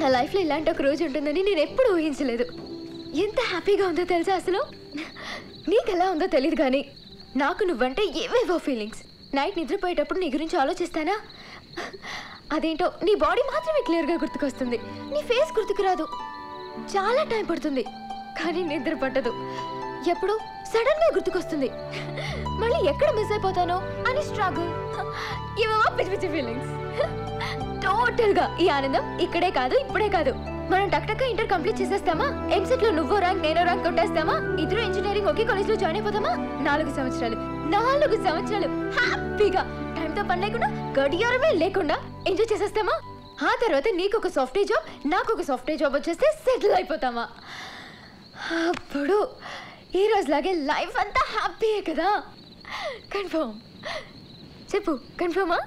నా లైఫ్లో ఇలాంటి ఒక రోజు ఉంటుందని నేను ఎప్పుడు ఊహించలేదు. ఎంత హ్యాపీగా ఉందో తెలుసా అసలు. నీకెలా ఉందో తెలియదు కానీ నాకు నువ్వంటే ఏవేవో ఫీలింగ్స్. నైట్ నిద్రపోయేటప్పుడు నీ గురించి ఆలోచిస్తానా, అదేంటో నీ బాడీ మాత్రమే క్లియర్గా గుర్తుకొస్తుంది. నీ ఫేస్ గుర్తుకు రాదు. చాలా టైం పడుతుంది కానీ నిద్ర పట్టదు. ఎప్పుడు సడన్ గా గుర్తుకొస్తుంది. మళ్ళీ ఎక్కడ మిస్ అయిపోతానో అని స్ట్రగుల్. ఇవేవో పిచ్చి పిచ్చి ఫీలింగ్స్. టోటల్ గా ఈ ఆనందం ఇక్కడే కాదు, ఇప్పుడే కాదు. మనం టక్ ఇంటర్ కంప్లీట్ చేసేస్తామా? ఎంసెట్ లో నువ్వో ర్యాంక్ నేనో ర్యాంక్ కొట్టేస్తామా? ఇద్దరు ఇంజనీరింగ్ ఒకే కాలేజ్ లో జాయిన్ అయిపోతామా? 4 సంవత్సరాలు హ్యాపీగా టైంతో పని లేకుండా, గడియారమే లేకుండా ఎంజాయ్ చేసేస్తామా? ఆ తర్వాత నీకు ఒక సాఫ్ట్వేర్ జాబ్, నాకు ఒక సాఫ్ట్వేర్ జాబ్ వచ్చేస్తే సెటిల్ అయిపోతామా? అప్పుడు ఈ రోజులాగే లైఫ్ అంతా హ్యాపీయే కదా. కన్ఫర్మ్ చెప్పు. కన్ఫర్మా?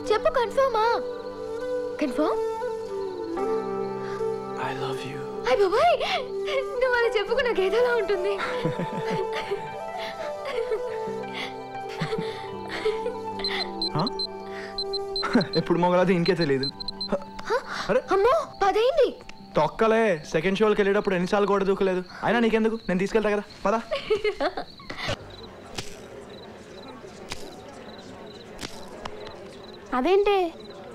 చెప్పు కన్ఫర్మా? కన్ఫర్మ్. I love you. అయ్ బాబాయ్, నువ్వు అలా చెప్పుకు నాకు ఏదోలా ఉంటుంది. ఎప్పుడు మొగలాది ఇంకే తెలియదు. అమ్మో 10 అయింది. తొక్కలే. సెకండ్ షోకి వెళ్ళేటప్పుడు ఎన్నిసార్లు కూడా దూకలేదు. అయినా నీకెందుకు, నేను తీసుకెళ్తా కదా, పదా. అదేంటి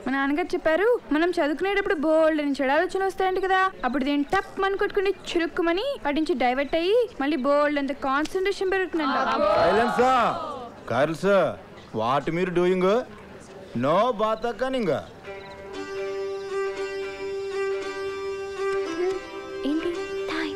మా నాన్నగారు చెప్పారు, మనం చదువుకునేటప్పుడు బోల్డ్ అని చెడు ఆలోచన వస్తాయంట కదా. అప్పుడు దీన్ని టప్ మని కొట్టుకుని చురుక్కుమని వాటి నుంచి డైవర్ట్ అయ్యి మళ్ళీ బోల్డ్ అంత కాన్సన్ట్రేషన్ పెరుగుతుందంట. వాట్ మీరు డూయింగ్? No bath cunning. ఏంటి టైం?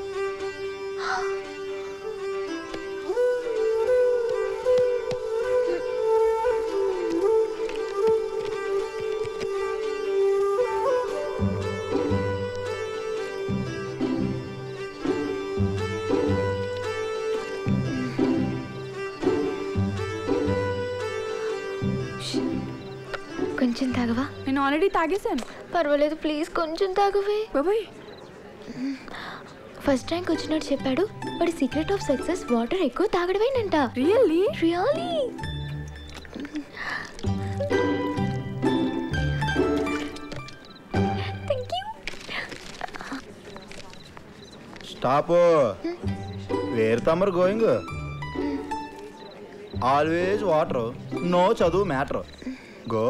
కొంచెం తాగవా? నేను ఆల్రెడీ తాగేశాను. పర్వాలేదు ప్లీజ్ కొంచెం తాగవే. బాబాయ్ ఫస్ట్ ర్యాంక్ వచ్చినట్టు చెప్పాడు. వాడి సీక్రెట్ ఆఫ్ సక్సెస్ వాటర్ ఎక్కువ తాగడమేనంట. Really? Really. Thank you. Stop. Where తమర్ గోయింగ్? ఆల్వేస్ వాటర్, నో చదువు మ్యాటర్. గో.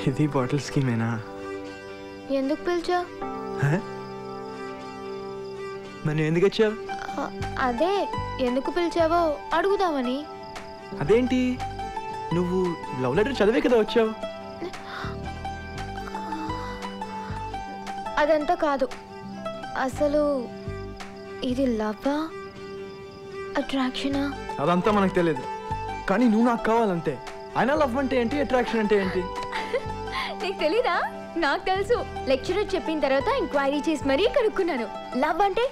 ఇది బాటిల్ స్కీమేనా? ఎందుకు పిలిచా? మరి ఎందుకు వచ్చావు? అదే ఎందుకు పిలిచావో అడుగుదామని. అదేంటి, నువ్వు లవ్ లెటర్ చదివే కదా వచ్చావు? అదంతా కాదు. అసలు ఇది లవ్వా అట్రాక్షనా? అదంతా మనకు తెలియదు, కానీ నువ్వు నాకు కావాలంతే. అయినా లవ్ అంటే ఏంటి, అట్రాక్షన్ అంటే ఏంటి? నీకు తెలీదా? నాకు తెలుసు. లెక్చరర్ చెప్పిన తర్వాత ఎంక్వైరీ చేసి మరీ కనుక్కున్నాను. లవ్ అంటే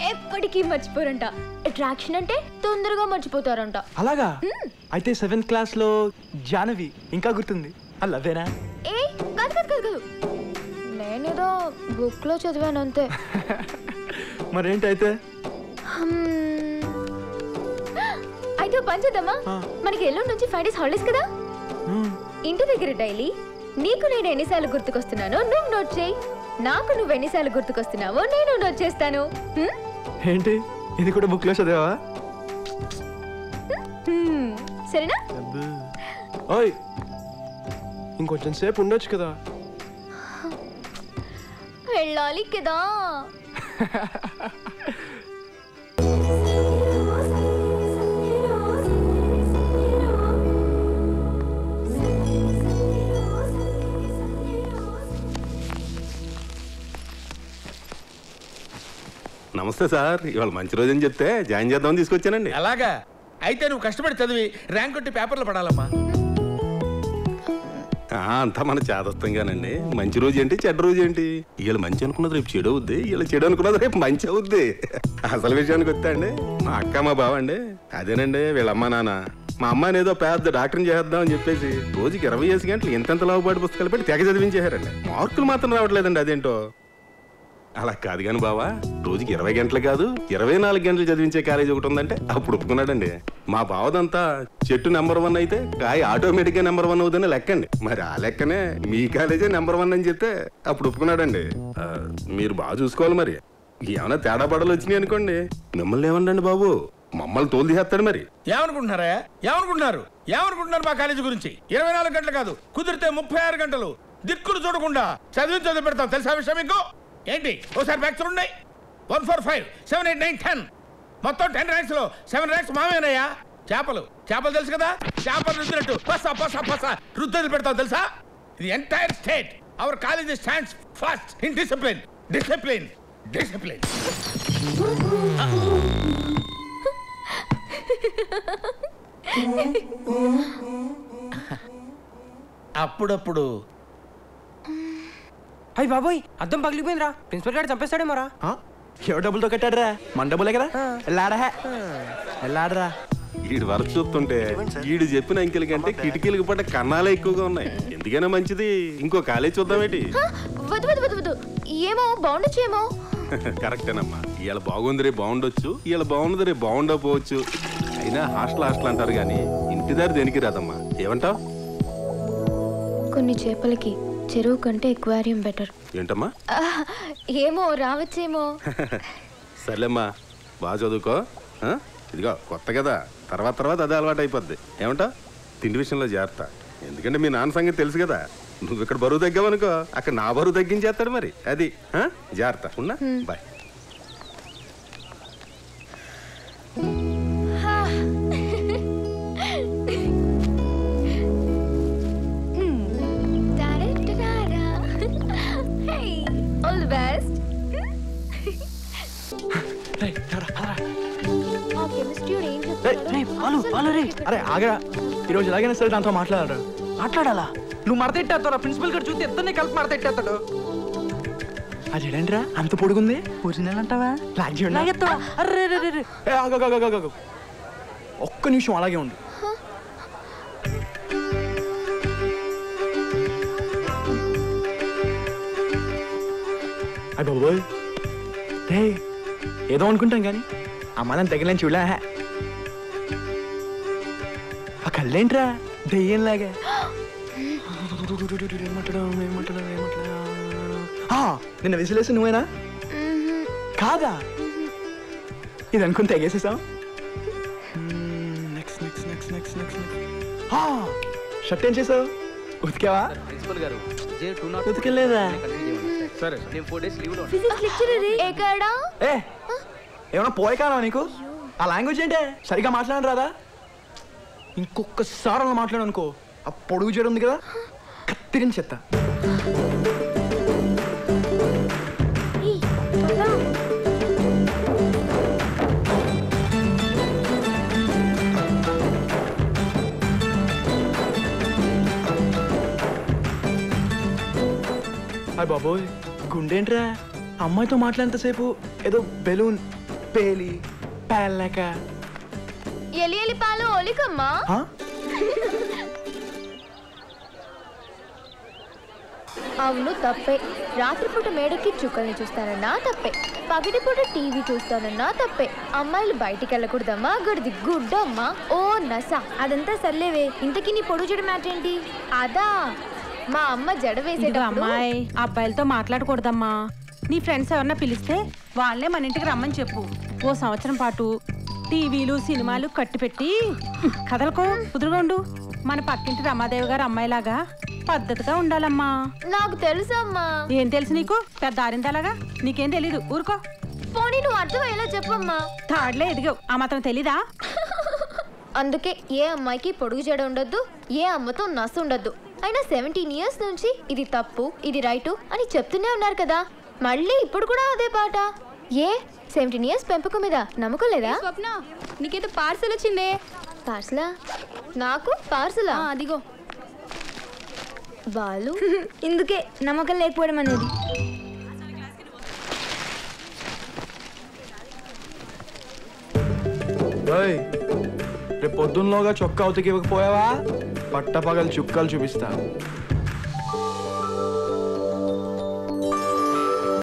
ఎప్పటికీ మర్చిపోరంట, అట్రాక్షన్ అంటే తొందరగా మర్చిపోతారంట. అలాగా? అయితే 7th క్లాస్లో జానవి ఇంకా గుర్తుంది. ఆ లవ్వేనా? ఏ కాదు కాదు కాదు కాదు, నేనేదో బుక్ లో చదివాను అంతే. మరేంటి అయితే? అయితే పని చేద్దామా? మనకి ఎల్లుండి నుంచి 5 days హాలిడేస్ కదా. ఇంటి దగ్గర డైలీ నీకు నేను ఎన్నిసార్లు గుర్తుకొస్తున్నానో నువ్వు నోట్ చేయి, నాకు నువ్వు ఎన్నిసార్లు గుర్తుకొస్తున్నావో నేను నోట్ చేస్తాను. ఏంటి, ఇది కూడా బుక్ లో చదివావా? సరేనా? ఓయ్, ఇంకొంచెం సేపు ఉండొచ్చు కదా. వెళ్ళాలి కదా. నమస్తే సార్, ఇవాళ మంచి రోజు అని చెప్తే జాయిన్ చేద్దామని తీసుకొచ్చానండి. అలాగా? అయితే నువ్వు కష్టపడి చదివి ర్యాంక్ కొట్టి పేపర్లో పడాలమ్మా. అంతా మన చేదస్తంగానండి. మంచి రోజు ఏంటి, చెడ్డ రోజు ఏంటి? వీళ్ళు మంచి అనుకున్నది రేపు చెడు అవుద్ది, వీళ్ళు చెడు అనుకున్నది రేపు మంచి అవుద్ది. అసలు విషయానికి వస్తే అండి, మా అక్క మా బావ అండి, అదేనండి వీళ్ళమ్మ నాన్న మా అమ్మాయిని ఏదో పెద్ద డాక్టర్ని చేద్దామని చెప్పేసి రోజుకి 20 గంటలు ఎంతెంత లావుపాటి పుస్తకాలు పెట్టి తెగ చదివించేశారండి. మార్కులు మాత్రం రావట్లేదండి. అదేంటో. అలా కాదు కానీ బావా, రోజుకి 20 గంటలు కాదు 24 గంటలు చదివించే కాలేజీ ఒకటి ఉందంటే అప్పుడు ఒప్పుకున్నాడండి. మా బావదంతా చెట్టు నెంబర్ 1 అయితే కాయ ఆటోమేటిక్ గా నెంబర్ 1 అవుతుందని లెక్కండి. మరి ఆ లెక్కనే మీ కాలేజే నెంబర్ 1 అని చెప్తే అప్పుడు ఒప్పుకున్నాడండి. మీరు బాగా చూసుకోవాలి. మరి ఏమైనా తేడా పడలు వచ్చినాయి అనుకోండి, మిమ్మల్ని ఏమన్నాండి బాబు, మమ్మల్ని తోలు తీసేస్తాడు. మరి ఏమనుకుంటున్నారు మా కాలేజీ గురించి? 24 గంటలు కాదు, కుదిరితే 36 గంటలు దిక్కులు చూడకుండా చదివి పెడతాం. తెలుసా విషయం మీకు? ఏంటి ఓసారి బ్యాక్స్ ఉన్నాయి. 1 4 5 7 8 9 10 మొత్తం 10 ర్యాంక్స్ లో 7 ర్యాంక్స్ మామేనయ్యా. చేపలు తెలుసు కదా, చేపలు రుద్దినట్టు పస రుద్దులు పెడతాం తెలుసా. ఇది entire state hour college stands first in discipline. అప్పుడప్పుడు అయ్యి బాబోయ్, అద్దం పగిలిపోయిందిరా. ప్రిన్సిపల్ గారు చంపేస్తాడేమోరా. ఎవరు డబ్బులతో కట్టాడరా? మన డబ్బులే కదా. వెళ్ళాడరా. వీడి వరకు చూస్తుంటే వీడు చెప్పిన అంకెల కంటే కిటికీలకు పడ్డ కన్నాలే ఎక్కువగా ఉన్నాయి. ఎందుకైనా మంచిది ఇంకో కాలేజ్ చూద్దామేటి? వద్దు ఏమో బాగుండొచ్చేమో. కరెక్టేనమ్మా. ఇవాళ బాగుంది రే బాగుండొచ్చు, ఇవాళ బాగుండదు రే బాగుండకపోవచ్చు. అయినా హాస్టల్ అంటారు కానీ ఇంటి దారి దేనికి రాదమ్మా. ఏమంటావు? కొన్ని చేపలకి చెరువు కంటే ఎక్వేరియం బెటర్. ఏంటమ్మా? ఏమో రావచ్చేమో. సర్లేమ్మా, బాగా చదువుకో. ఇదిగో కొత్త కదా, తర్వాత అదే అలవాటు అయిపోద్ది. ఏమంటా? తిండి విషయంలో జాగ్రత్త. ఎందుకంటే మీ నాన్న సంగతి తెలుసు కదా. నువ్వు ఇక్కడ బరువు తగ్గావనుకో, అక్కడ నా బరువు తగ్గించేస్తాడు. మరి అది జాగ్రత్త. ఉన్నా బాయ్. అరే ఆగరా, ఈరోజు ఎలాగైనా సరే దాంతో మాట్లాడాలా? నువ్వు మడతెట్టేస్తారా? ప్రిన్సిపల్ గారు చూస్తే ఇద్దరిని కలిపి మడతెట్టేస్తాడు. అదేంట్రా అంత పొడుగుంది? ఒరిజినల్ అంటావా? ఒక్క నిమిషం అలాగే ఉండు. అయ్య బాబోయ్, ఏదో అనుకుంటాం కానీ అమ్మాయిని తగిలేని చూడలే. ఆ కళ్ళేంట్రా దెయ్యంలాగా? నిన్న విసిలేసి నువ్వేనా? కాదా? ఇది అనుకుని తెగేసేసాం. షర్ట్ ఏం చేసావు? ఉతికావా? ఉతికెళ్ళలేదా? ఏమన్నా పోయే కాలం నీకు? ఆ లాంగ్వేజ్ ఏంటే? సరిగా మాట్లాడను రాదా? ఇంకొకసారి అలా మాట్లాడు అనుకో, ఆ పొడుగు జడ ఉంది కదా, కత్తిరించి చెత్త. అయ్య బాబోయ్, గుండేంట్రా? అమ్మాయితో మాట్లాడేంతసేపు ఏదో బెలూన్ పేలి పేలక ఎలి పాలు ఒలికమ్మా. అవును తప్పే. రాత్రిపూట మేడకి చుక్కల్ని చూస్తానన్నా తప్పే, పగటిపూట టీవీ చూస్తానన్నా తప్పే. అమ్మాయిలు బయటికి వెళ్ళకూడదమ్మా, గడిది గుడ్డమ్మా. ఓ నసా, అదంతా సర్లేవే. ఇంతకీ నీ పొడుగు జడ మ్యాటర్ ఏంటి? అదా, మా అమ్మ జడ వేసేటప్పుడు అమ్మాయి అబ్బాయిలతో మాట్లాడకూడదమ్మా. నీ ఫ్రెండ్స్ ఎవరన్నా పిలిస్తే వాళ్ళే మన ఇంటికి రమ్మని చెప్పు. ఓ సంవత్సరం పాటు టీవీలు సినిమాలు కట్టిపెట్టి కదలకో, కుదురుగా ఉండు. మన పక్కింటి రమాదేవి గారు అమ్మాయిలాగా పద్ధతిగా ఉండాలమ్మా. నాకు తెలుసమ్మా. ఏం తెలుసు నీకు? పెద్ద ఆరిందలాగా నీకేం తెలీదు, ఊరుకో. పోనీ నువ్వు అర్థమయ్యేలా చెప్పమ్మా. థర్డ్లే ఎదిగావు, ఆ మాత్రం తెలీదా? అందుకే ఏ అమ్మాయికి పొడుగు జడ ఉండొద్దు, ఏ అమ్మతో నసు ఉండొద్దు. అయినా 17 years నుంచి ఇది తప్పు ఇది రైటు అని చెప్తూనే ఉన్నారు కదా. మళ్ళీ ఇప్పుడు కూడా అదే పాట. ఏ 17 years పెంపకం మీద నమ్మకం లేదా? స్వప్న, నీకేదో పార్సల్ వచ్చిందే. పార్సలా? నాకు పార్సలా? అదిగో. బాలు ఇందుకే నమ్మకం లేకపోవడం అనేది. రేపు పొద్దున్నలోగా చొక్కా ఉతికి ఇవ్వకపోయావా పట్టపగలు చుక్కలు చూపిస్తా